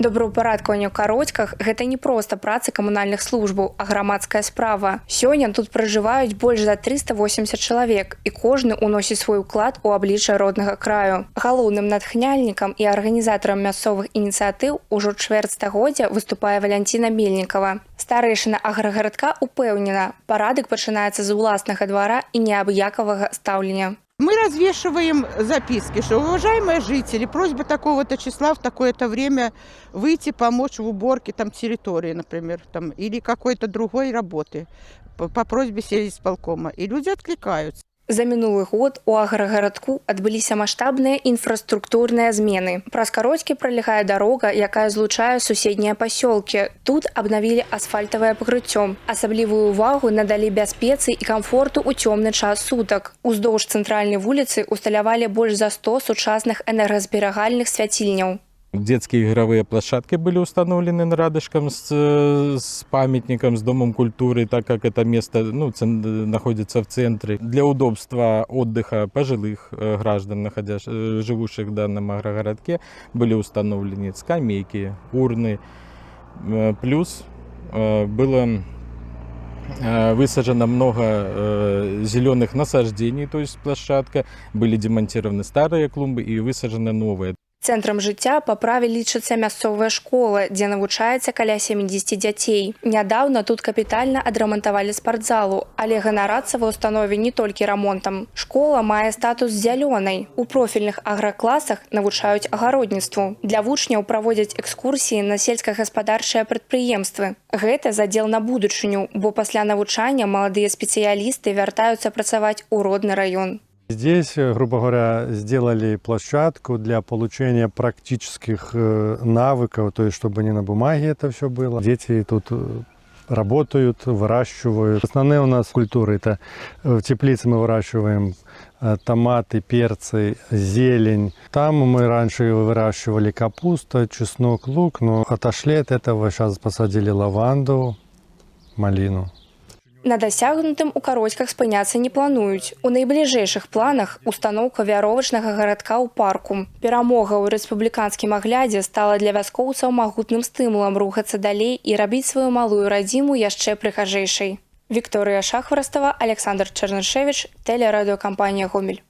Добраўпарадкаванне ў Кароцьках – гэта не проста праца камунальных службаў, а грамадская справа. Сёння тут пражываюць больш за 380 чалавек, і кожны ўносіць свой уклад у аблічча роднага краю. Галоўным натхняльнікам і арганізатарам мясцовых ініцыятыў ужо чвэрць стагоддзя выступае Валянціна Мельнікава. Старэйшына аграгарадка упэўнена, парадак пачынаецца з уласнага двара і неабыякавага стаўлення. Мы развешиваем записки, что уважаемые жители, просьба такого-то числа в такое-то время выйти помочь в уборке территории, например, или какой-то другой работы по просьбе сельисполкома. И люди откликаются. За мінулы год у аграгарадку адбыліся маштабныя інфраструктурныя змены. Праз Кароцькі пралягае дарога, якая злучае суседнія пасёлкі. Тут абнавілі асфальтавае пакрыццё. Асаблівую ўвагу надалі бяспецы і камфорту ў цёмны час сутак. Уздоўж цэнтральнай вуліцы усталявалі больш за 100 сучасных энергазберагальных свяцільняў. Детские игровые площадки были установлены рядышком с памятником, с Домом культуры, так как это место находится в центре. Для удобства отдыха пожилых граждан, живущих в данном агрогородке, были установлены скамейки, урны. Плюс было высажено много зеленых насаждений, то есть площадка. Были демонтированы старые клумбы и высажены новые. Цэнтрам жыцця па праве лічыцца мясцовая школа, дзе навучаецца каля 70 дзяцей. Нядаўна тут капітальна адрамантавалі спартзалу, але ганарацца ва ўстанове не толькі рамонтам. Школа мае статус зялёнай. У профільных агракласах навучаюць агародніцтву. Для вучняў праводзяць экскурсіі на сельскагаспадарчыя прадпрыемствы. Гэта задзел на будучыню, бо пасля навучання маладыя спецыялісты вяртаюцца працаваць у родны раён. Здесь, грубо говоря, сделали площадку для получения практических навыков, то есть чтобы не на бумаге это все было. Дети тут работают, выращивают. Основные у нас культуры – это в теплице мы выращиваем томаты, перцы, зелень. Там мы раньше выращивали капусту, чеснок, лук, но отошли от этого, сейчас посадили лаванду, малину. На дасягнутым у Кароцьках спыняцца не плануюць. У найбліжэйшых планах устаноўка вяровачнага гарадка ў парку. Перамога ў рэспубліканскім аглядзе стала для вяскоўцаў магутным стымулам рухацца далей і рабіць сваю малую радзіму яшчэ прыгажэйшай. Вікторыя Шахварастава, Александр Чарнышевіч, тэлерадыёкампанія «Гомель».